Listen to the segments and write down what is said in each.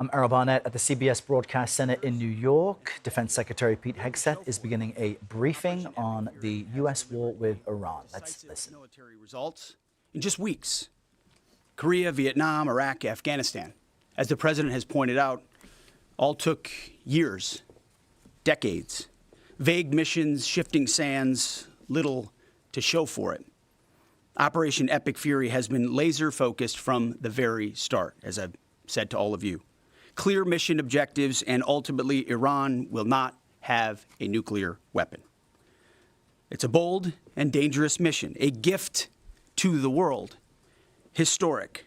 I'm Errol Barnett at the CBS Broadcast Center in New York. Defense Secretary Pete Hegseth is beginning a briefing on the U.S. war with Iran. Let's listen. Military results in just weeks. Korea, Vietnam, Iraq, Afghanistan. As the president has pointed out, all took years, decades. Vague missions, shifting sands, little to show for it. Operation Epic Fury has been laser focused from the very start, as I've said to all of you. Clear mission objectives, and ultimately Iran will not have a nuclear weapon. It's a bold and dangerous mission, a gift to the world, historic,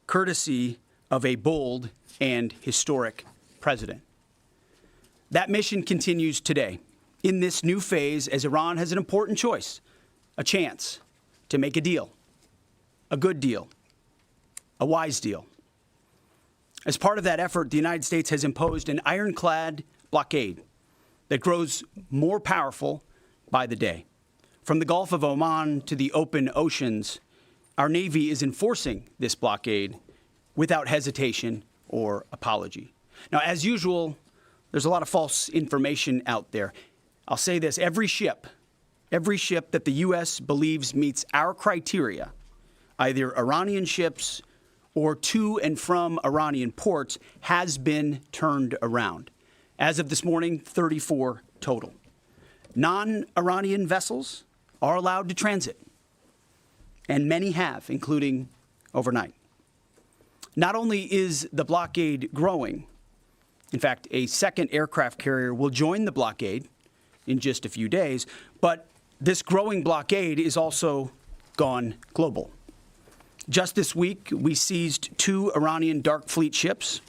courtesy of a bold and historic president. That mission continues today in this new phase as Iran has an important choice, a chance to make a deal, a good deal, a wise deal. As part of that effort, the United States has imposed an ironclad blockade that grows more powerful by the day. From the Gulf of Oman to the open oceans, our Navy is enforcing this blockade without hesitation or apology. Now, as usual, there's a lot of false information out there. I'll say this, every ship that the U.S. believes meets our criteria, either Iranian ships or to and from Iranian ports, has been turned around. As of this morning, 34 total. Non-Iranian vessels are allowed to transit, and many have, including overnight. Not only is the blockade growing, in fact, a second aircraft carrier will join the blockade in just a few days, but this growing blockade is also gone global. Just this week, we seized 2 Iranian dark fleet ships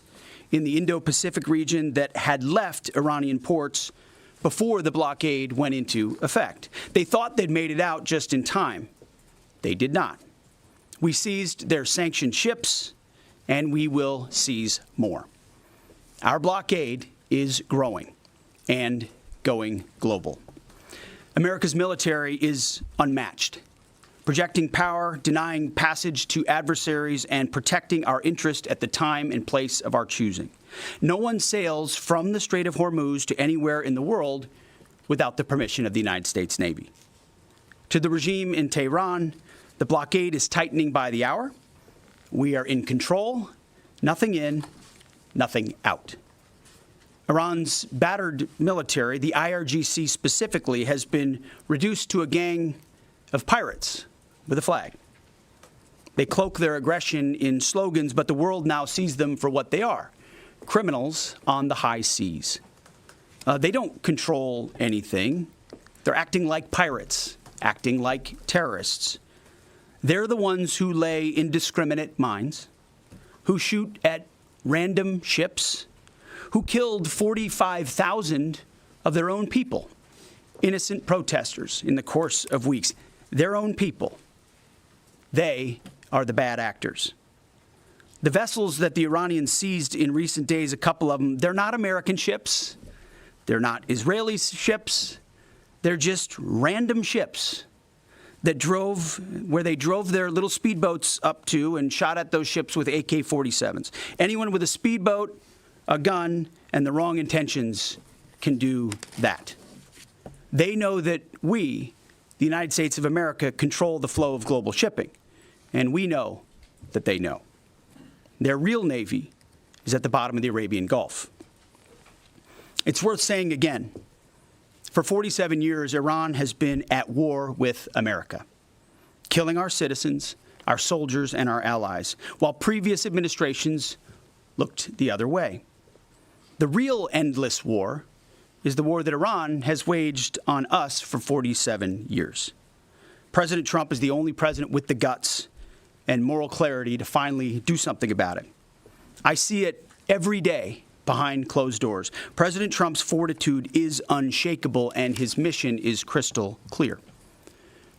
in the Indo-Pacific region that had left Iranian ports before the blockade went into effect. They thought they'd made it out just in time. They did not. We seized their sanctioned ships, and we will seize more. Our blockade is growing and going global. America's military is unmatched, projecting power, denying passage to adversaries, and protecting our interest at the time and place of our choosing. No one sails from the Strait of Hormuz to anywhere in the world without the permission of the United States Navy. To the regime in Tehran, the blockade is tightening by the hour. We are in control, nothing in, nothing out. Iran's battered military, the IRGC specifically, has been reduced to a gang of pirates with a flag. They cloak their aggression in slogans, but the world now sees them for what they are, criminals on the high seas. They don't control anything. They're acting like pirates, acting like terrorists. They're the ones who lay indiscriminate mines, who shoot at random ships, who killed 45,000 of their own people, innocent protesters in the course of weeks. Their own people. They are the bad actors. The vessels that the Iranians seized in recent days, a couple of them, they're not American ships. They're not Israeli ships. They're just random ships that where they drove their little speedboats up to and shot at those ships with AK-47s. Anyone with a speedboat, a gun, and the wrong intentions can do that. They know that we, the United States of America, control the flow of global shipping, and we know that they know. Their real Navy is at the bottom of the Arabian Gulf. It's worth saying again, for 47 years, Iran has been at war with America, killing our citizens, our soldiers, and our allies, while previous administrations looked the other way. The real endless war is the war that Iran has waged on us for 47 years. President Trump is the only president with the guts and moral clarity to finally do something about it. I see it every day behind closed doors. President Trump's fortitude is unshakable, and his mission is crystal clear.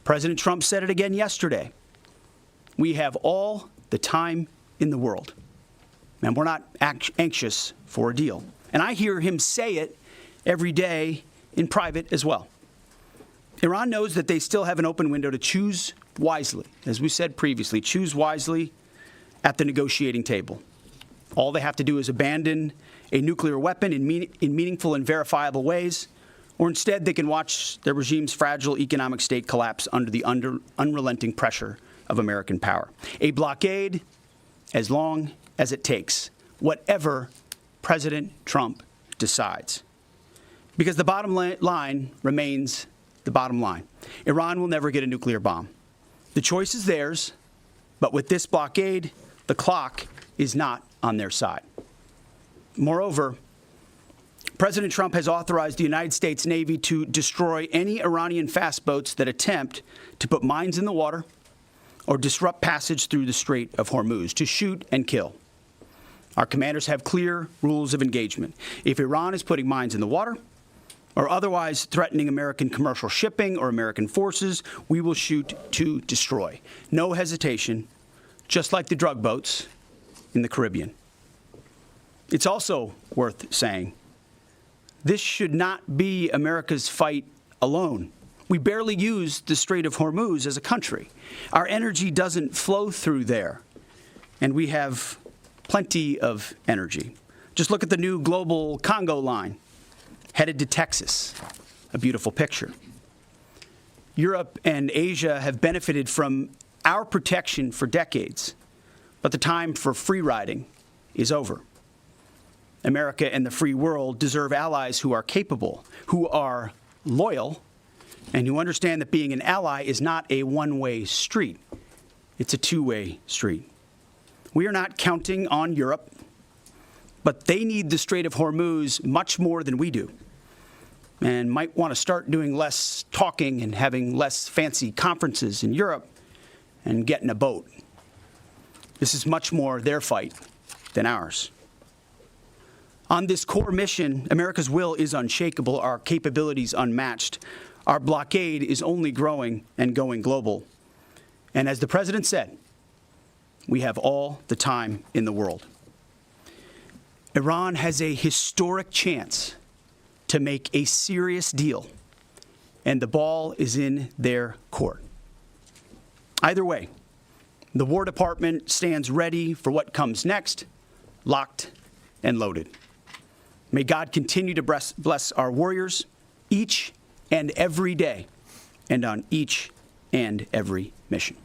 President Trump said it again yesterday. We have all the time in the world, and we're not anxious for a deal. And I hear him say it every day in private as well. Iran knows that they still have an open window to choose wisely. As we said previously, choose wisely at the negotiating table. All they have to do is abandon a nuclear weapon in meaningful and verifiable ways, or instead they can watch their regime's fragile economic state collapse under the unrelenting pressure of American power. A blockade as long as it takes, whatever President Trump decides. Because the bottom line remains the bottom line. Iran will never get a nuclear bomb. The choice is theirs, but with this blockade, the clock is not on their side. Moreover, President Trump has authorized the United States Navy to destroy any Iranian fast boats that attempt to put mines in the water or disrupt passage through the Strait of Hormuz, to shoot and kill. Our commanders have clear rules of engagement. If Iran is putting mines in the water or otherwise threatening American commercial shipping or American forces, we will shoot to destroy. No hesitation, just like the drug boats in the Caribbean. It's also worth saying, this should not be America's fight alone. We barely use the Strait of Hormuz as a country. Our energy doesn't flow through there, and we have plenty of energy. Just look at the new global Congo line, headed to Texas. A beautiful picture. Europe and Asia have benefited from our protection for decades, but the time for free riding is over. America and the free world deserve allies who are capable, who are loyal, and who understand that being an ally is not a one-way street. It's a two-way street. We are not counting on Europe, but they need the Strait of Hormuz much more than we do, and might want to start doing less talking and having less fancy conferences in Europe and get in a boat. This is much more their fight than ours. On this core mission, America's will is unshakable, our capabilities unmatched. Our blockade is only growing and going global. And as the President said, we have all the time in the world. Iran has a historic chance to make a serious deal, and the ball is in their court. Either way, the War Department stands ready for what comes next, locked and loaded. May God continue to bless our warriors each and every day and on each and every mission.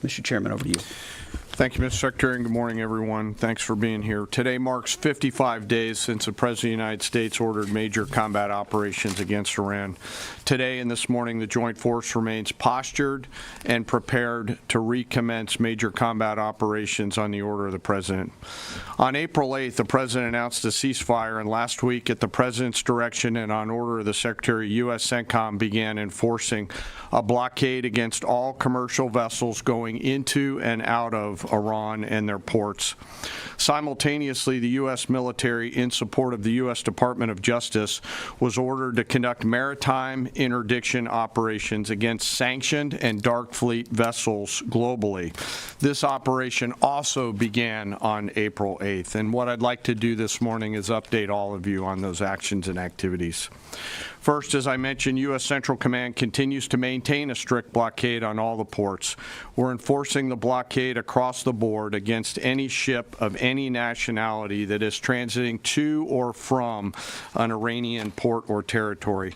Mr. Chairman, over to you. Thank you, Mr. Secretary, and good morning, everyone. Thanks for being here. Today marks 55 days since the President of the United States ordered major combat operations against Iran. Today and this morning, the Joint Force remains postured and prepared to recommence major combat operations on the order of the President. On April 8th, the President announced a ceasefire, and last week, at the President's direction and on order of the Secretary, U.S. CENTCOM began enforcing a blockade against all commercial vessels going into and out of Iran and their ports. Simultaneously, the U.S. military, in support of the U.S. Department of Justice, was ordered to conduct maritime interdiction operations against sanctioned and dark fleet vessels globally. This operation also began on April 8th, and what I'd like to do this morning is update all of you on those actions and activities. First, as I mentioned, U.S. Central Command continues to maintain a strict blockade on all the ports. We're enforcing the blockade across the board against any ship of any nationality that is transiting to or from an Iranian port or territory.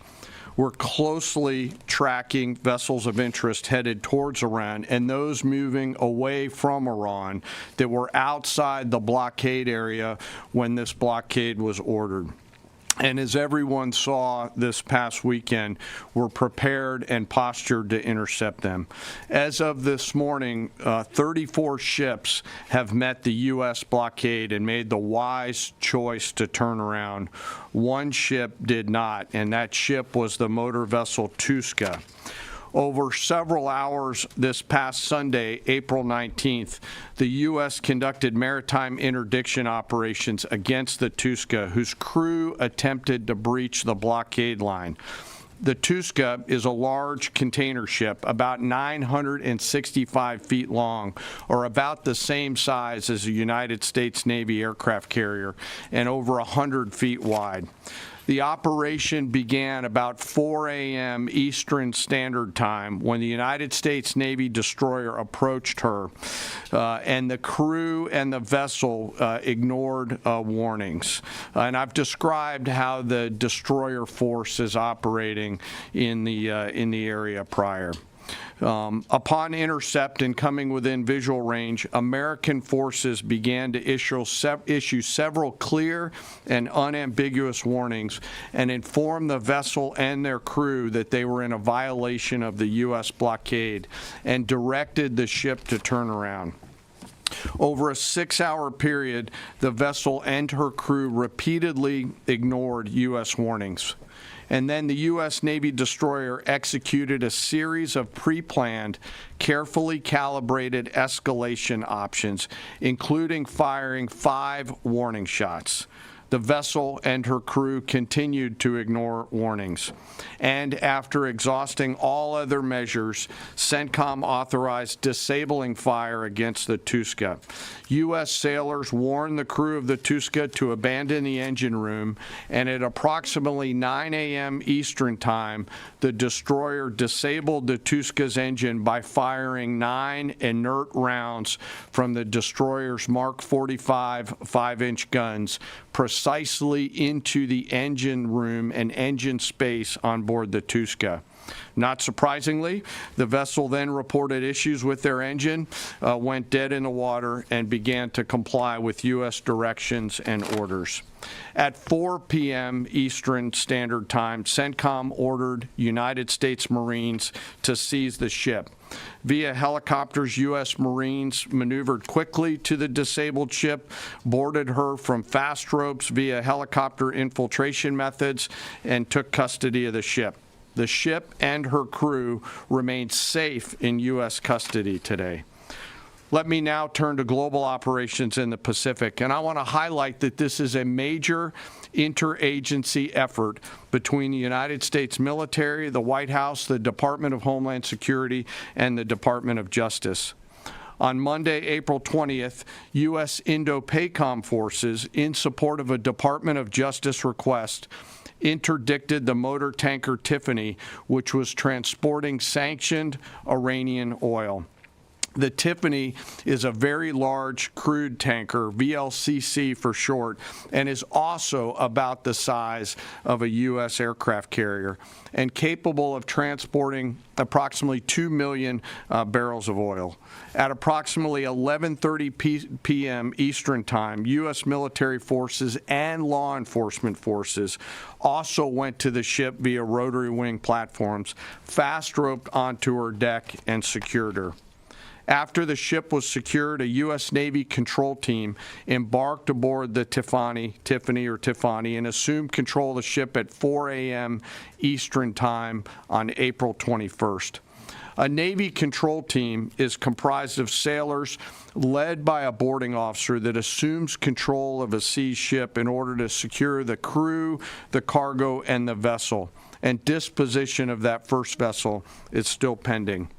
We're closely tracking vessels of interest headed towards Iran and those moving away from Iran that were outside the blockade area when this blockade was ordered. And as everyone saw this past weekend, we're prepared and postured to intercept them. As of this morning, 34 ships have met the U.S. blockade and made the wise choice to turn around. One ship did not, and that ship was the motor vessel Tuska. Over several hours this past Sunday, April 19th, the U.S. conducted maritime interdiction operations against the Tuska, whose crew attempted to breach the blockade line. The Tuska is a large container ship, about 965 feet long, or about the same size as a United States Navy aircraft carrier, and over 100 feet wide. The operation began about 4 a.m. Eastern Standard Time when the United States Navy destroyer approached her, and the crew and the vessel ignored warnings. And I've described how the destroyer force is operating in the area prior. Upon intercept and coming within visual range, American forces began to issue several clear and unambiguous warnings and inform the vessel and their crew that they were in a violation of the U.S. blockade and directed the ship to turn around. Over a 6-hour period, the vessel and her crew repeatedly ignored U.S. warnings. And then the U.S. Navy destroyer executed a series of pre-planned, carefully calibrated escalation options, including firing 5 warning shots. The vessel and her crew continued to ignore warnings. And after exhausting all other measures, CENTCOM authorized disabling fire against the Tuska. U.S. sailors warned the crew of the Tuska to abandon the engine room, and at approximately 9 a.m. Eastern Time, the destroyer disabled the Tuska's engine by firing 9 inert rounds from the destroyer's Mark 45 5-inch guns precisely into the engine room and engine space on board the Tuska. Not surprisingly, the vessel then reported issues with their engine, went dead in the water, and began to comply with U.S. directions and orders. At 4 p.m. Eastern Standard Time, CENTCOM ordered United States Marines to seize the ship. Via helicopters, U.S. Marines maneuvered quickly to the disabled ship, boarded her from fast ropes via helicopter infiltration methods, and took custody of the ship. The ship and her crew remain safe in U.S. custody today. Let me now turn to global operations in the Pacific, and I want to highlight that this is a major interagency effort between the United States military, the White House, the Department of Homeland Security, and the Department of Justice. On Monday, April 20th, U.S. Indo-PACOM forces, in support of a Department of Justice request, interdicted the motor tanker Tiffany, which was transporting sanctioned Iranian oil. The Tiffany is a very large crude tanker, VLCC for short, and is also about the size of a U.S. aircraft carrier and capable of transporting approximately 2 million barrels of oil. At approximately 11:30 p.m. Eastern Time, U.S. military forces and law enforcement forces also went to the ship via rotary wing platforms, fast-roped onto her deck, and secured her. After the ship was secured, a U.S. Navy control team embarked aboard the Tiffany, and assumed control of the ship at 4 a.m. Eastern Time on April 21st. A Navy control team is comprised of sailors led by a boarding officer that assumes control of a seized ship in order to secure the crew, the cargo, and the vessel. And disposition of that first vessel is still pending.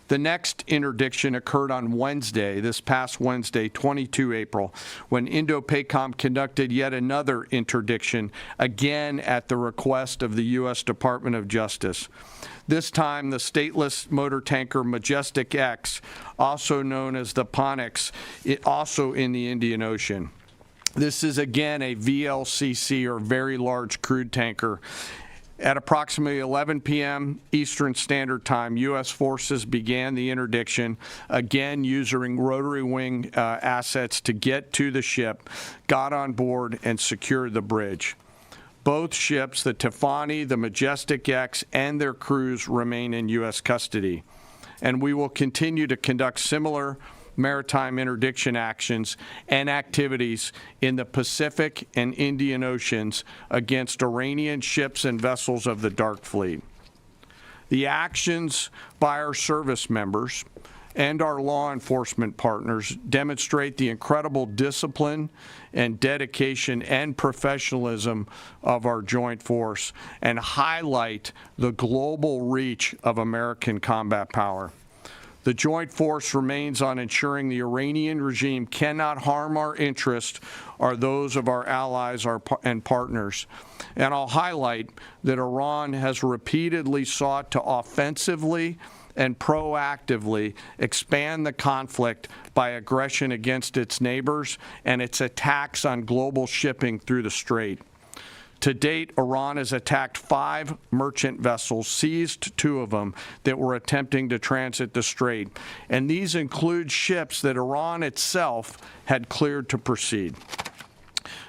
The next interdiction occurred on Wednesday, this past Wednesday, 22 April, when Indo-PACOM conducted yet another interdiction, again at the request of the U.S. Department of Justice. This time, the stateless motor tanker Majestic X, also known as the Ponix, also in the Indian Ocean. This is again a VLCC, or very large crude tanker. At approximately 11 p.m. Eastern Standard Time, U.S. forces began the interdiction, again using rotary wing assets to get to the ship, got on board, and secured the bridge. Both ships, the Tiffany, the Majestic X, and their crews remain in U.S. custody. And we will continue to conduct similar maritime interdiction actions and activities in the Pacific and Indian Oceans against Iranian ships and vessels of the Dark Fleet. The actions by our service members and our law enforcement partners demonstrate the incredible discipline and dedication and professionalism of our joint force and highlight the global reach of American combat power. The joint force remains on ensuring the Iranian regime cannot harm our interests or those of our allies and partners. And I'll highlight that Iran has repeatedly sought to offensively and proactively expand the conflict by aggression against its neighbors and its attacks on global shipping through the strait. To date, Iran has attacked 5 merchant vessels, seized 2 of them that were attempting to transit the strait. And these include ships that Iran itself had cleared to proceed.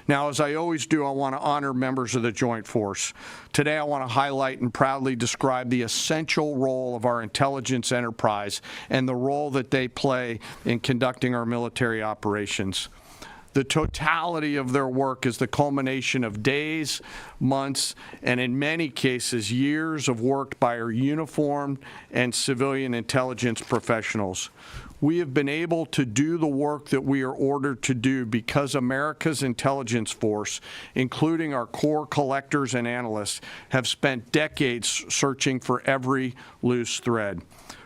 Now, as I always do, I want to honor members of the Joint Force. Today, I want to highlight and proudly describe the essential role of our intelligence enterprise and the role that they play in conducting our military operations. The totality of their work is the culmination of days, months, and in many cases, years of work by our uniformed and civilian intelligence professionals. We have been able to do the work that we are ordered to do because America's intelligence force, including our core collectors and analysts, have spent decades searching for every loose thread.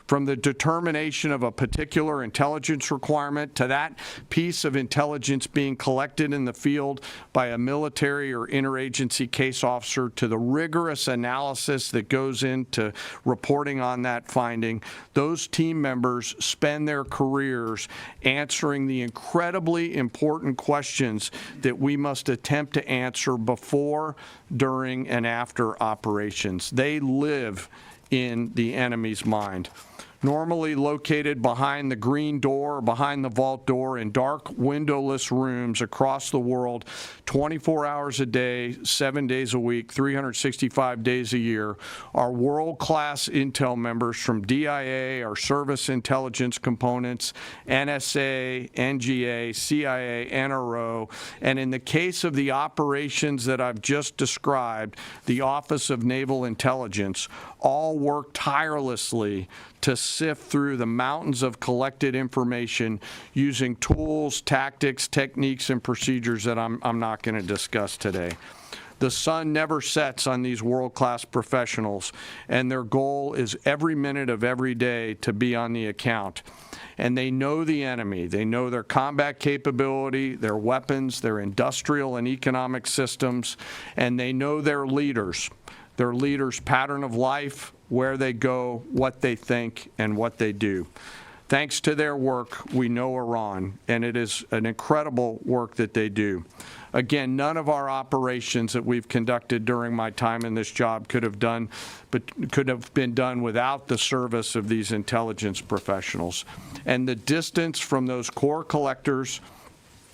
From the determination of a particular intelligence requirement to that piece of intelligence being collected in the field by a military or interagency case officer to the rigorous analysis that goes into reporting on that finding, those team members spend their careers answering the incredibly important questions that we must attempt to answer before, during, and after operations. They live in the enemy's mind. Normally located behind the green door, behind the vault door, in dark, windowless rooms across the world, 24 hours a day, 7 days a week, 365 days a year, are world-class intel members from DIA, our service intelligence components, NSA, NGA, CIA, NRO, and in the case of the operations that I've just described, the Office of Naval Intelligence, all work tirelessly to sift through the mountains of collected information using tools, tactics, techniques, and procedures that I'm not going to discuss today. The sun never sets on these world-class professionals, and their goal is every minute of every day to be on the account. And they know the enemy. They know their combat capability, their weapons, their industrial and economic systems, and they know their leaders' pattern of life, where they go, what they think, and what they do. Thanks to their work, we know Iran, and it is an incredible work that they do. Again, none of our operations that we've conducted during my time in this job could have been done without the service of these intelligence professionals. And the distance from those core collectors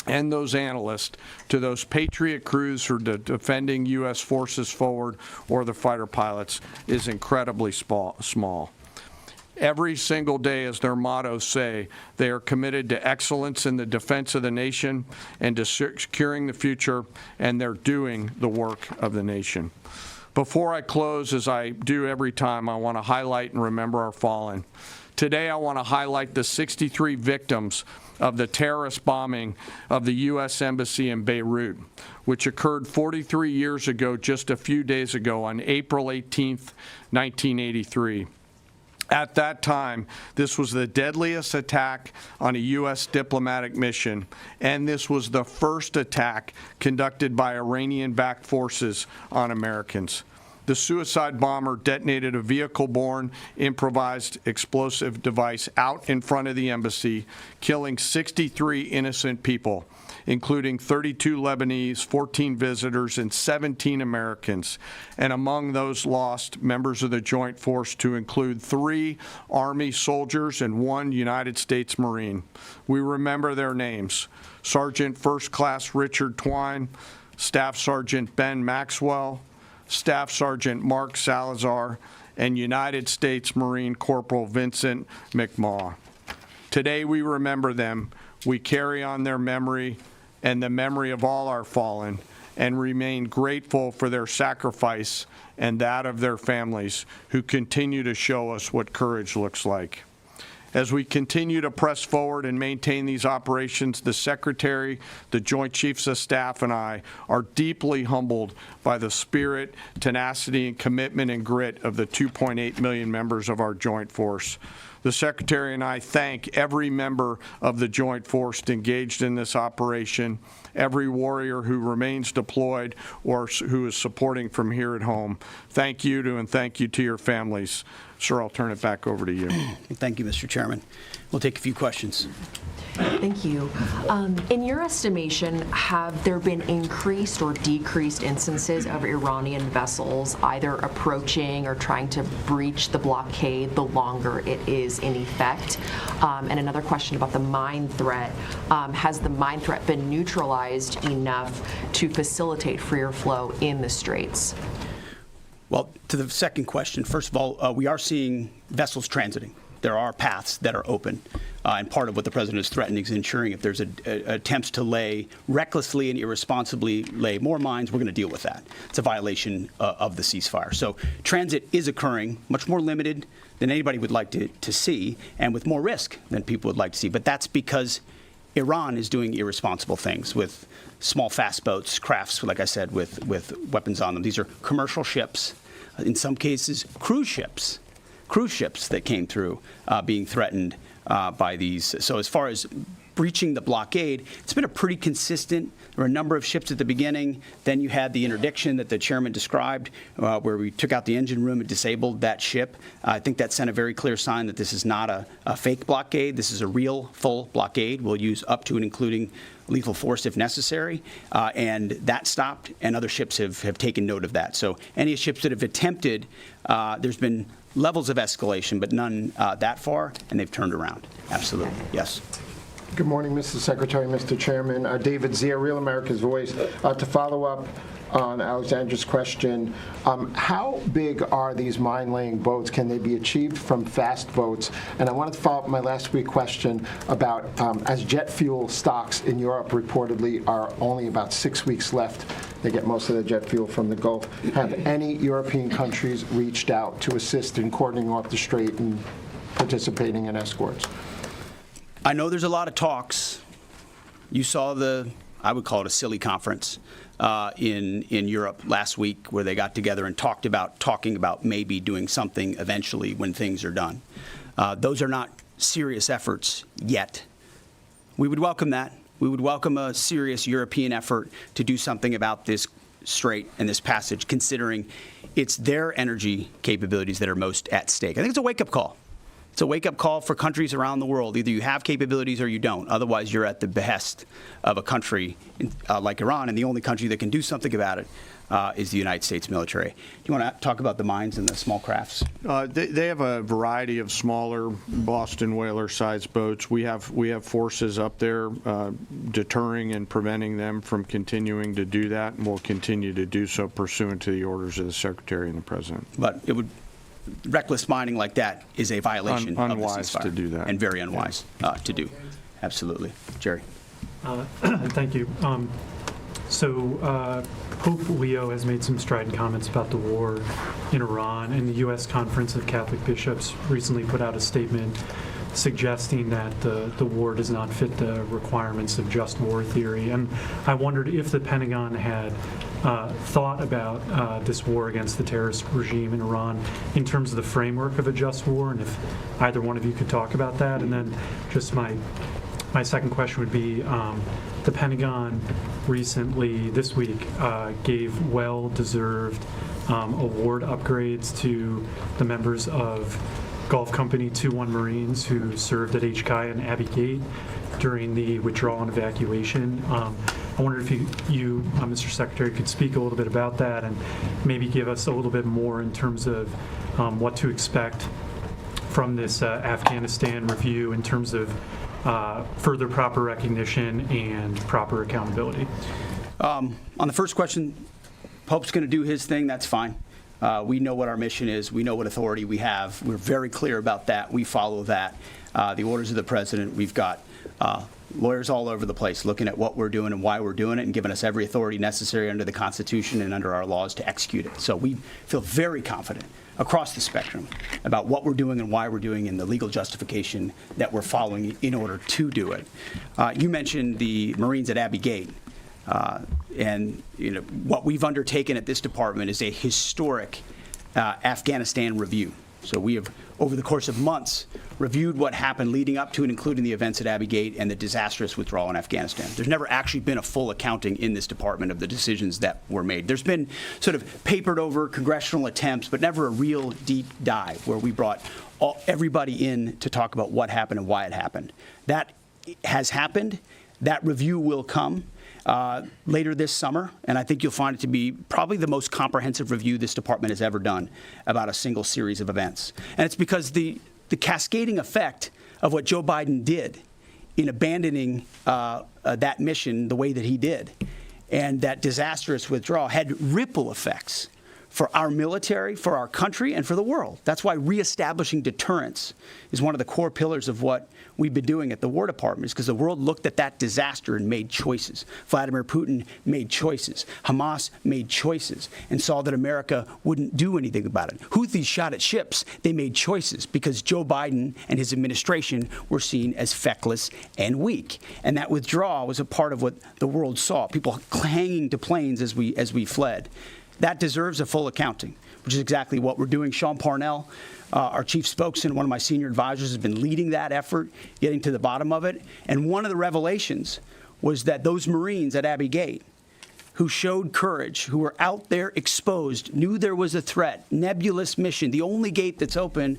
and those analysts to those Patriot crews who are defending U.S. forces forward or the fighter pilots is incredibly small. Every single day, as their mottos say, they are committed to excellence in the defense of the nation and to securing the future, and they're doing the work of the nation. Before I close, as I do every time, I want to highlight and remember our fallen. Today, I want to highlight the 63 victims of the terrorist bombing of the U.S. Embassy in Beirut, which occurred 43 years ago, just a few days ago, on April 18th, 1983. At that time, this was the deadliest attack on a U.S. diplomatic mission, and this was the first attack conducted by Iranian-backed forces on Americans. The suicide bomber detonated a vehicle-borne improvised explosive device out in front of the embassy, killing 63 innocent people, including 32 Lebanese, 14 visitors, and 17 Americans. And among those lost, members of the Joint Force to include 3 Army soldiers and 1 United States Marine. We remember their names: Sergeant First Class Richard Twine, Staff Sergeant Ben Maxwell, Staff Sergeant Mark Salazar, and United States Marine Corporal Vincent McMaw. Today we remember them. We carry on their memory and the memory of all our fallen, and remain grateful for their sacrifice and that of their families, who continue to show us what courage looks like. As we continue to press forward and maintain these operations, the Secretary, the Joint Chiefs of Staff, and I are deeply humbled by the spirit, tenacity, and commitment and grit of the 2.8 million members of our Joint Force. The Secretary and I thank every member of the Joint Force engaged in this operation, every warrior who remains deployed or who is supporting from here at home. Thank you to and thank you to your families. Sir, I'll turn it back over to you. Thank you, Mr. Chairman. We'll take a few questions. Thank you. In your estimation, have there been increased or decreased instances of Iranian vessels either approaching or trying to breach the blockade the longer it is in effect? And another question about the mine threat. Has the mine threat been neutralized enough to facilitate freer flow in the straits? Well, to the second question, first of all, we are seeing vessels transiting. There are paths that are open. And part of what the president is threatening is ensuring if there's attempts to recklessly and irresponsibly lay more mines, we're going to deal with that. It's a violation of the ceasefire. So transit is occurring, much more limited than anybody would like to see, and with more risk than people would like to see. But that's because Iran is doing irresponsible things with small fast boats, crafts, like I said, with weapons on them. These are commercial ships, in some cases cruise ships that came through being threatened by these. So as far as breaching the blockade, it's been a pretty consistent. There were a number of ships at the beginning. Then you had the interdiction that the chairman described, where we took out the engine room and disabled that ship. I think that sent a very clear sign that this is not a fake blockade. This is a real, full blockade. We'll use up to and including lethal force if necessary. And that stopped, and other ships have taken note of that. So any ships that have attempted, there's been levels of escalation, but none that far, and they've turned around. Absolutely. Yes. Good morning, Mr. Secretary, Mr. Chairman. David Zia, Real America's Voice. To follow up on Alexandra's question, how big are these mine-laying boats? Can they be achieved from fast boats? And I wanted to follow up my last week question about as jet fuel stocks in Europe reportedly are only about 6 weeks left. They get most of their jet fuel from the Gulf. Have any European countries reached out to assist in cordoning off the strait and participating in escorts? I know there's a lot of talks. You saw I would call it a silly conference in Europe last week where they got together and talking about maybe doing something eventually when things are done. Those are not serious efforts yet. We would welcome that. We would welcome a serious European effort to do something about this strait and this passage, considering it's their energy capabilities that are most at stake. I think it's a wake-up call. It's a wake-up call for countries around the world. Either you have capabilities or you don't. Otherwise, you're at the behest of a country like Iran, and the only country that can do something about it is the United States military. Do you want to talk about the mines and the small crafts? They have a variety of smaller Boston whaler-sized boats. We have forces up there deterring and preventing them from continuing to do that, and we'll continue to do so pursuant to the orders of the Secretary and the President. But reckless mining like that is a violation of the ceasefire. To do that. And very unwise to do. Absolutely. Jerry. Thank you. Pope Leo has made some strident comments about the war in Iran, and the U.S. Conference of Catholic Bishops recently put out a statement suggesting that the war does not fit the requirements of just war theory. And I wondered if the Pentagon had thought about this war against the terrorist regime in Iran in terms of the framework of a just war, and if either one of you could talk about that. And then just my second question would be, the Pentagon recently, this week, gave well-deserved award upgrades to the members of Gulf Company 2-1 Marines who served at Caine and Abbey Gate during the withdrawal and evacuation. I wonder if you Mr. Secretary, could speak a little bit about that and maybe give us a little bit more in terms of what to expect from this Afghanistan review in terms of further proper recognition and proper accountability. On the first question, Pope's going to do his thing. That's fine. We know what our mission is. We know what authority we have. We're very clear about that. We follow that. The orders of the president. We've got lawyers all over the place looking at what we're doing and why we're doing it and giving us every authority necessary under the Constitution and under our laws to execute it. So we feel very confident across the spectrum about what we're doing and why we're doing and the legal justification that we're following in order to do it. You mentioned the Marines at Abbey Gate. And what we've undertaken at this department is a historic Afghanistan review. So we have over the course of months, reviewed what happened leading up to and including the events at Abbey Gate and the disastrous withdrawal in Afghanistan. There's never actually been a full accounting in this department of the decisions that were made. There's been sort of papered over congressional attempts, but never a real deep dive where we brought everybody in to talk about what happened and why it happened. That has happened. That review will come later this summer, and I think you'll find it to be probably the most comprehensive review this department has ever done about a single series of events. And it's because the cascading effect of what Joe Biden did in abandoning that mission the way that he did and that disastrous withdrawal had ripple effects for our military, for our country, and for the world. That's why reestablishing deterrence is one of the core pillars of what we've been doing at the War Department, is because the world looked at that disaster and made choices. Vladimir Putin made choices. Hamas made choices and saw that America wouldn't do anything about it. Houthis shot at ships. They made choices because Joe Biden and his administration were seen as feckless and weak. And that withdrawal was a part of what the world saw, people hanging to planes as we fled. That deserves a full accounting, which is exactly what we're doing. Sean Parnell, our chief spokesman, one of my senior advisors, has been leading that effort, getting to the bottom of it. And one of the revelations was that those Marines at Abbey Gate who showed courage, who were out there exposed, knew there was a threat, nebulous mission, the only gate that's open,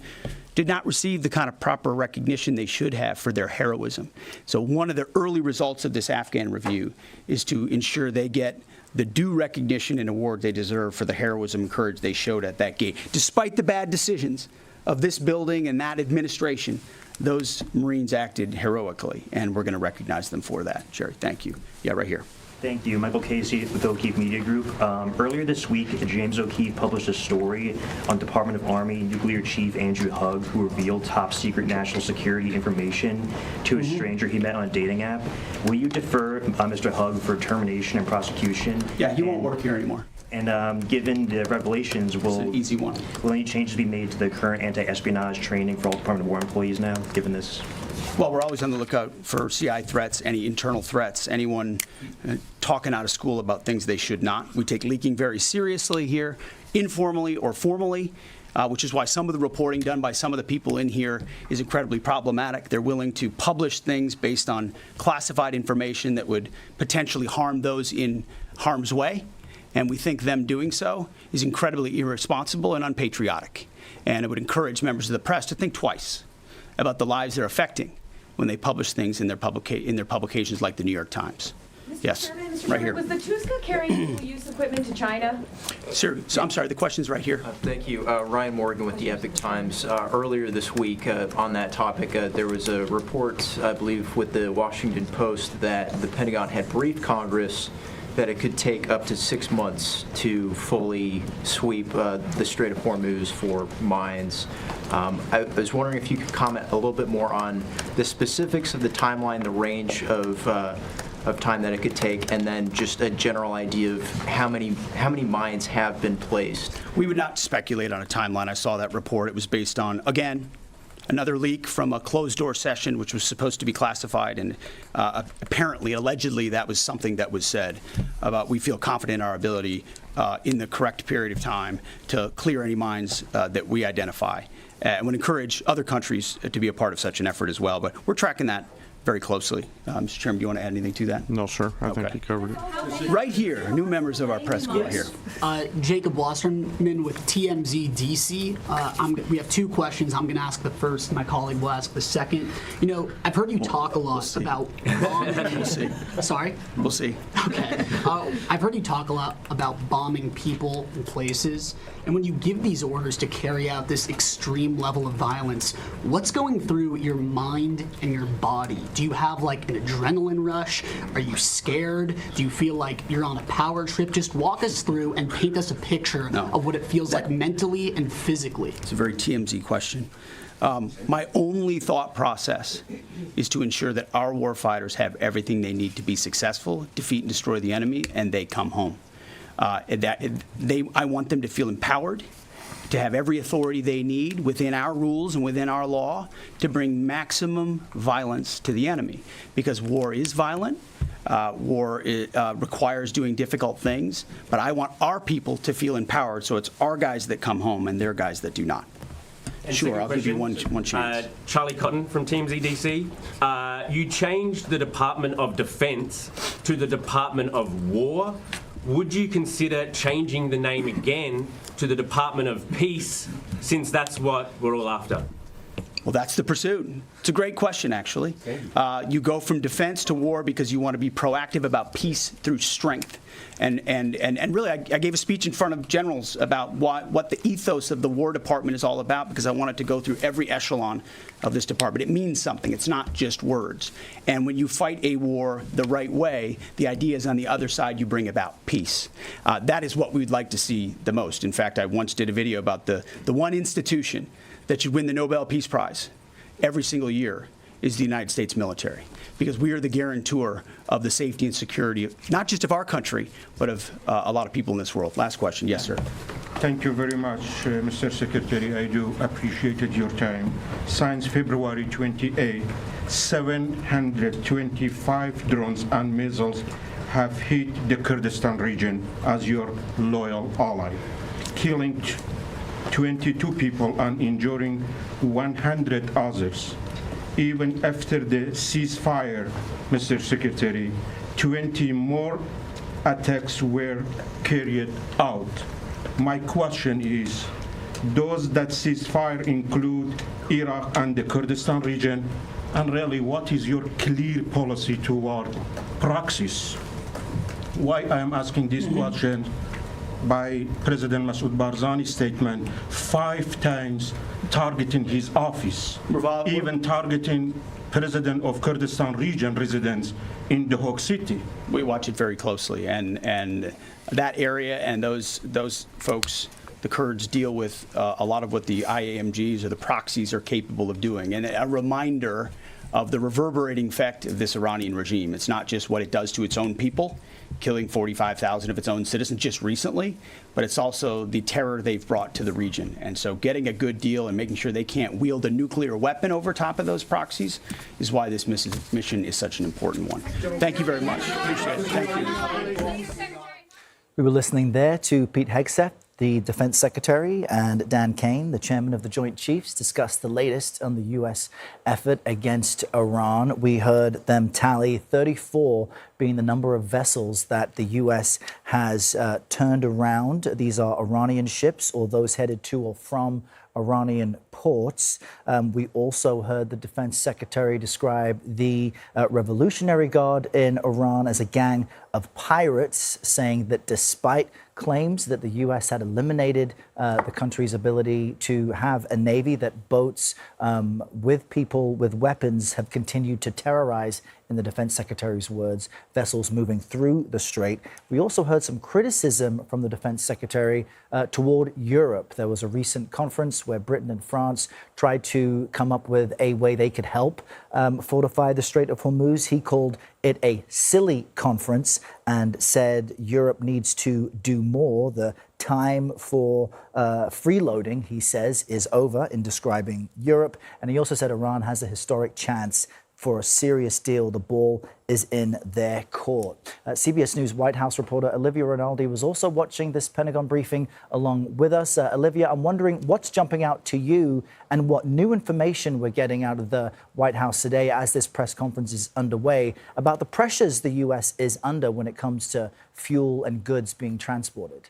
did not receive the kind of proper recognition they should have for their heroism. So one of the early results of this Afghan review is to ensure they get the due recognition and award they deserve for the heroism and courage they showed at that gate. Despite the bad decisions of this building and that administration, those Marines acted heroically, and we're going to recognize them for that. Jerry, thank you. Yeah, right here. Thank you. Michael Casey with O'Keefe Media Group. Earlier this week, James O'Keefe published a story on Department of Army Nuclear Chief Andrew Hugg, who revealed top secret national security information to a stranger he met on a dating app. Will you defer Mr. Hugg for termination and prosecution? Yeah, he won't work here anymore. And given the revelations, It's an easy one. will any changes be made to the current anti-espionage training for all Department of War employees now, given this? Well, we're always on the lookout for CI threats, any internal threats, anyone talking out of school about things they should not. We take leaking very seriously here, informally or formally, which is why some of the reporting done by some of the people in here is incredibly problematic. They're willing to publish things based on classified information that would potentially harm those in harm's way. And we think them doing so is incredibly irresponsible and unpatriotic. And it would encourage members of the press to think twice about the lives they're affecting when they publish things in their publications like the New York Times. Yes, right here. Was the Tuska carrying dual-use equipment to China? Sir, so I'm sorry, the question's right here. Thank you. Ryan Morgan with the Epic Times. Earlier this week, on that topic, there was a report, I believe, with the Washington Post that the Pentagon had briefed Congress that it could take up to 6 months to fully sweep the Strait of Hormuz for mines. I was wondering if you could comment a little bit more on the specifics of the timeline, the range of time that it could take, and then just a general idea of how many mines have been placed. We would not speculate on a timeline. I saw that report. It was based on, again, another leak from a closed-door session, which was supposed to be classified, and apparently, allegedly, that was something that was said about we feel confident in our ability in the correct period of time to clear any mines that we identify. And would encourage other countries to be a part of such an effort as well. But we're tracking that very closely. Mr. Chairman, do you want to add anything to that? No, sir. I think Okay. you covered it. Right here, new members of our press corps here. Jacob Wasserman with TMZ DC. We have two questions. I'm going to ask the first. My colleague will ask the second. You know, I've heard you talk a lot about bombing. We'll see. Sorry? We'll see. Okay. I've heard you talk a lot about bombing people and places. And when you give these orders to carry out this extreme level of violence, what's going through your mind and your body? Do you have like an adrenaline rush? Are you scared? Do you feel like you're on a power trip? Just walk us through and paint us a picture of what it feels like mentally and physically. It's a very TMZ question. My only thought process is to ensure that our warfighters have everything they need to be successful, defeat and destroy the enemy, and they come home. I want them to feel empowered, to have every authority they need within our rules and within our law to bring maximum violence to the enemy. Because war is violent, war requires doing difficult things, but I want our people to feel empowered, so it's our guys that come home and their guys that do not. Sure, I'll give you one chance. Charlie Cotton from Team ZDC. You changed the Department of Defense to the Department of War. Would you consider changing the name again to the Department of Peace, since that's what we're all after? Well, that's the pursuit. It's a great question, actually. You go from defense to war because you want to be proactive about peace through strength. And really, I gave a speech in front of generals about what the ethos of the War Department is all about, because I wanted to go through every echelon of this department. It means something. It's not just words. And when you fight a war the right way, the idea is on the other side you bring about peace. That is what we'd like to see the most. In fact, I once did a video about the one institution that should win the Nobel Peace Prize every single year is the United States military, because we are the guarantor of the safety and security, not just of our country, but of a lot of people in this world. Last question. Yes, sir. Thank you very much, Mr. Secretary. I do appreciate your time. Since February 28, 725 drones and missiles have hit the Kurdistan region as your loyal ally, killing 22 people and injuring 100 others. Even after the ceasefire, Mr. Secretary, 20 more attacks were carried out. My question is, does that ceasefire include Iraq and the Kurdistan region? And really, what is your clear policy toward proxies? Why I am asking this question? By President Masoud Barzani's statement, 5 times targeting his office, even targeting President of Kurdistan region residents in the Hague City. We watch it very closely, and that area and those folks, the Kurds, deal with a lot of what the IAMGs or the proxies are capable of doing. And a reminder of the reverberating effect of this Iranian regime. It's not just what it does to its own people, killing 45,000 of its own citizens just recently, but it's also the terror they've brought to the region. And so getting a good deal and making sure they can't wield a nuclear weapon over top of those proxies is why this mission is such an important one. Thank you very much. Appreciate it. Thank you. We were listening there to Pete Hegseth, the Defense Secretary, and Dan Caine, the Chairman of the Joint Chiefs, discuss the latest on the U.S. effort against Iran. We heard them tally 34 being the number of vessels that the U.S. has turned around. These are Iranian ships or those headed to or from Iranian ports. We also heard the Defense Secretary describe the Revolutionary Guard in Iran as a gang of pirates, saying that despite claims that the U.S. had eliminated the country's ability to have a navy, that boats with people with weapons have continued to terrorize, in the Defense Secretary's words, vessels moving through the strait. We also heard some criticism from the Defense Secretary toward Europe. There was a recent conference where Britain and France tried to come up with a way they could help fortify the Strait of Hormuz. He called it a silly conference and said Europe needs to do more. The time for freeloading, he says, is over in describing Europe. And he also said Iran has a historic chance for a serious deal. The ball is in their court. CBS News White House reporter Olivia Rinaldi was also watching this Pentagon briefing along with us. Olivia, I'm wondering what's jumping out to you and what new information we're getting out of the White House today as this press conference is underway about the pressures the U.S. is under when it comes to fuel and goods being transported.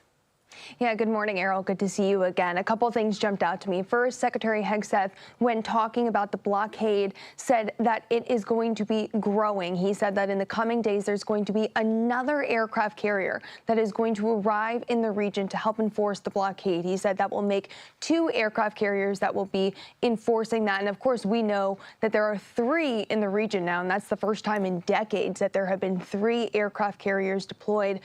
Yeah, good morning, Errol. Good to see you again. A couple things jumped out to me. First, Secretary Hegseth, when talking about the blockade, said that it is going to be growing. He said that in the coming days, there's going to be another aircraft carrier that is going to arrive in the region to help enforce the blockade. He said that will make 2 aircraft carriers that will be enforcing that. And of course, we know that there are 3 in the region now, and that's the first time in decades that there have been 3 aircraft carriers deployed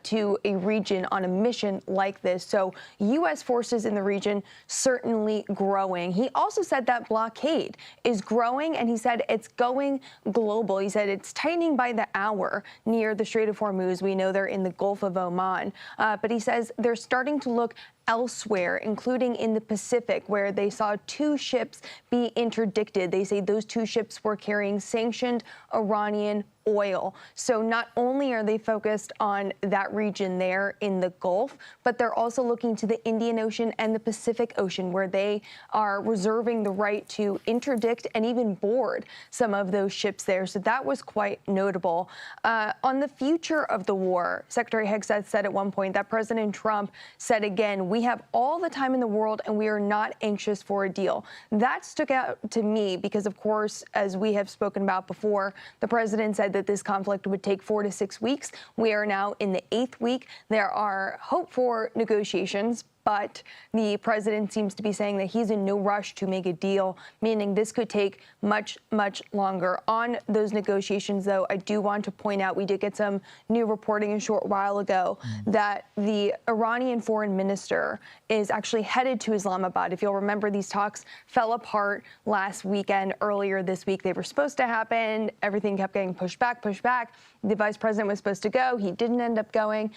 to a region on a mission like this. So U.S. forces in the region certainly growing. He also said that blockade is growing, and he said it's going global. He said it's tightening by the hour near the Strait of Hormuz. We know they're in the Gulf of Oman. But he says they're starting to look elsewhere, including in the Pacific, where they saw 2 ships be interdicted. They say those 2 ships were carrying sanctioned Iranian oil. So not only are they focused on that region there in the Gulf, but they're also looking to the Indian Ocean and the Pacific Ocean, where they are reserving the right to interdict and even board some of those ships there. So that was quite notable. On the future of the war, Secretary Hegseth said at one point that President Trump said again, we have all the time in the world and we are not anxious for a deal. That stuck out to me because, of course, as we have spoken about before, the president said that this conflict would take 4 to 6 weeks. We are now in the 8th week. There are hope for negotiations, but the president seems to be saying that he's in no rush to make a deal, meaning this could take much, much longer. On those negotiations, though, I do want to point out, we did get some new reporting a short while ago that the Iranian foreign minister is actually headed to Islamabad. If you'll remember, these talks fell apart last weekend. Earlier this week, they were supposed to happen. Everything kept getting pushed back, pushed back. The vice president was supposed to go. He didn't end up going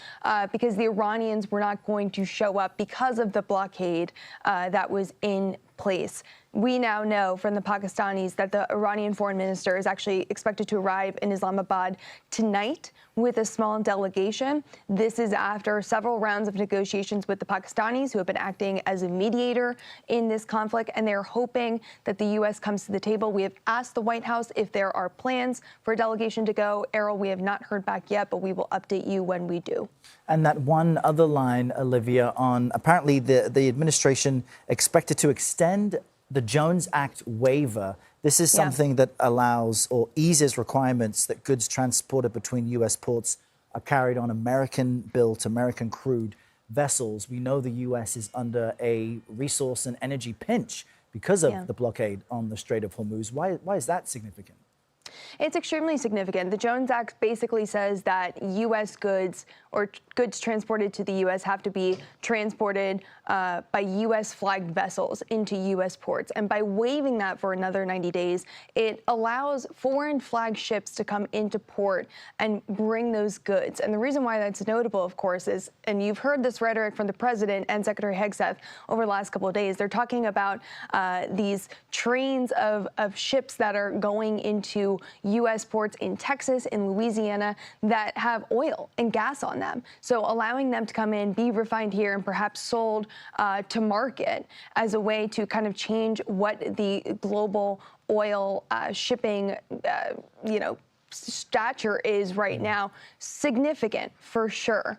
because the Iranians were not going to show up because of the blockade that was in place. We now know from the Pakistanis that the Iranian foreign minister is actually expected to arrive in Islamabad tonight with a small delegation. This is after several rounds of negotiations with the Pakistanis, who have been acting as a mediator in this conflict, and they're hoping that the U.S. comes to the table. We have asked the White House if there are plans for a delegation to go. Errol, we have not heard back yet, but we will update you when we do. And that one other line, Olivia, on apparently the administration expected to extend the Jones Act waiver. This is something that allows or eases requirements that goods transported between U.S. ports are carried on American-built, American crewed vessels. We know the U.S. is under a resource and energy pinch because of the blockade on the Strait of Hormuz. Why is that significant? It's extremely significant. The Jones Act basically says that U.S. goods or goods transported to the U.S. have to be transported by U.S. flagged vessels into U.S. ports. And by waiving that for another 90 days, it allows foreign flagged ships to come into port and bring those goods. And the reason why that's notable, of course, is, and you've heard this rhetoric from the president and Secretary Hegseth over the last couple of days, they're talking about these trains of ships that are going into U.S. ports in Texas, in Louisiana, that have oil and gas on them. So allowing them to come in, be refined here, and perhaps sold to market as a way to kind of change what the global oil shipping, stature is right now. Significant for sure.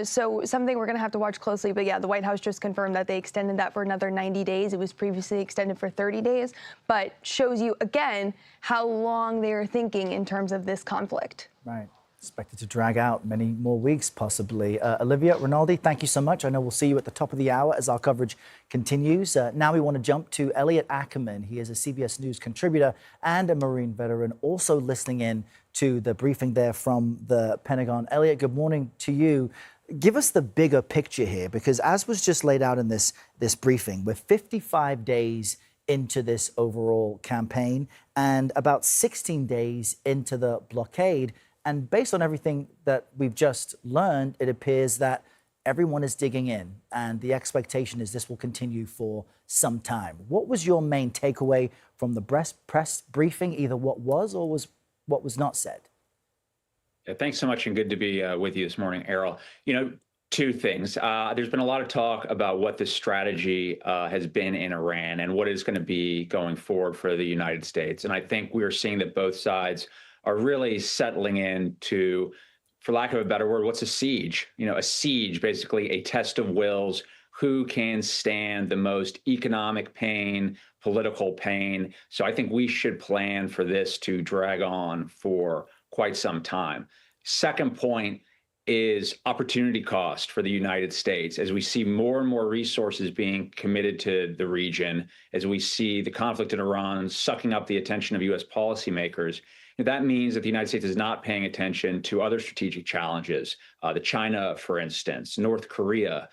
So something we're going to have to watch closely. But yeah, the White House just confirmed that they extended that for another 90 days. It was previously extended for 30 days, but shows you again how long they are thinking in terms of this conflict. Right. Expected to drag out many more weeks, possibly. Olivia, Rinaldi, thank you so much. I know we'll see you at the top of the hour as our coverage continues. Now we want to jump to Elliot Ackerman. He is a CBS News contributor and a Marine veteran, also listening in to the briefing there from the Pentagon. Elliot, good morning to you. Give us the bigger picture here, because as was just laid out in this briefing, we're 55 days into this overall campaign and about 16 days into the blockade. And based on everything that we've just learned, it appears that everyone is digging in, and the expectation is this will continue for some time. What was your main takeaway from the press briefing, either what was or what was not said? Yeah, thanks so much, and good to be with you this morning, Errol. Two things. There's been a lot of talk about what the strategy has been in Iran and what is going to be going forward for the United States. And I think we are seeing that both sides are really settling into, for lack of a better word, what's a siege? A siege, basically a test of wills. Who can stand the most economic pain, political pain? So I think we should plan for this to drag on for quite some time. Second point is opportunity cost for the United States. As we see more and more resources being committed to the region, as we see the conflict in Iran sucking up the attention of U.S. policymakers, That means that the United States is not paying attention to other strategic challenges, the China, for instance, North Korea.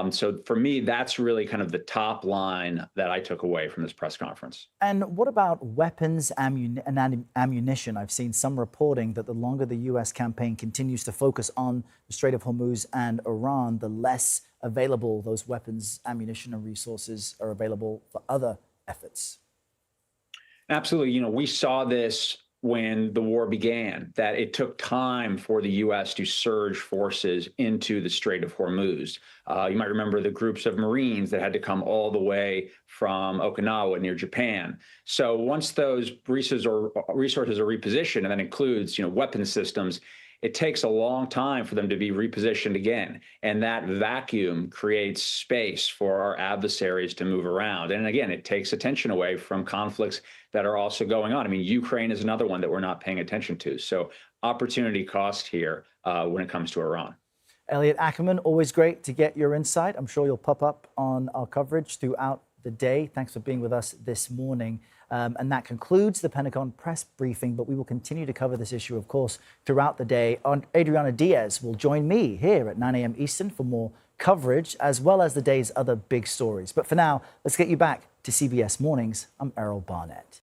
So for me, that's really kind of the top line that I took away from this press conference. And what about weapons and ammunition? I've seen some reporting that the longer the U.S. campaign continues to focus on the Strait of Hormuz and Iran, the less available those weapons, ammunition, and resources are available for other efforts. Absolutely. We saw this when the war began, that it took time for the U.S. to surge forces into the Strait of Hormuz. You might remember the groups of Marines that had to come all the way from Okinawa near Japan. So once those resources are repositioned, and that includes, weapons systems, it takes a long time for them to be repositioned again. And that vacuum creates space for our adversaries to move around. And again, it takes attention away from conflicts that are also going on. I mean, Ukraine is another one that we're not paying attention to. So opportunity cost here when it comes to Iran. Elliot, Ackerman, always great to get your insight. I'm sure you'll pop up on our coverage throughout the day. Thanks for being with us this morning. And that concludes the Pentagon press briefing, but we will continue to cover this issue, of course, throughout the day. Adriana Diaz will join me here at 9 a.m. Eastern for more coverage, as well as the day's other big stories. But for now, let's get you back to CBS Mornings. I'm Errol Barnett.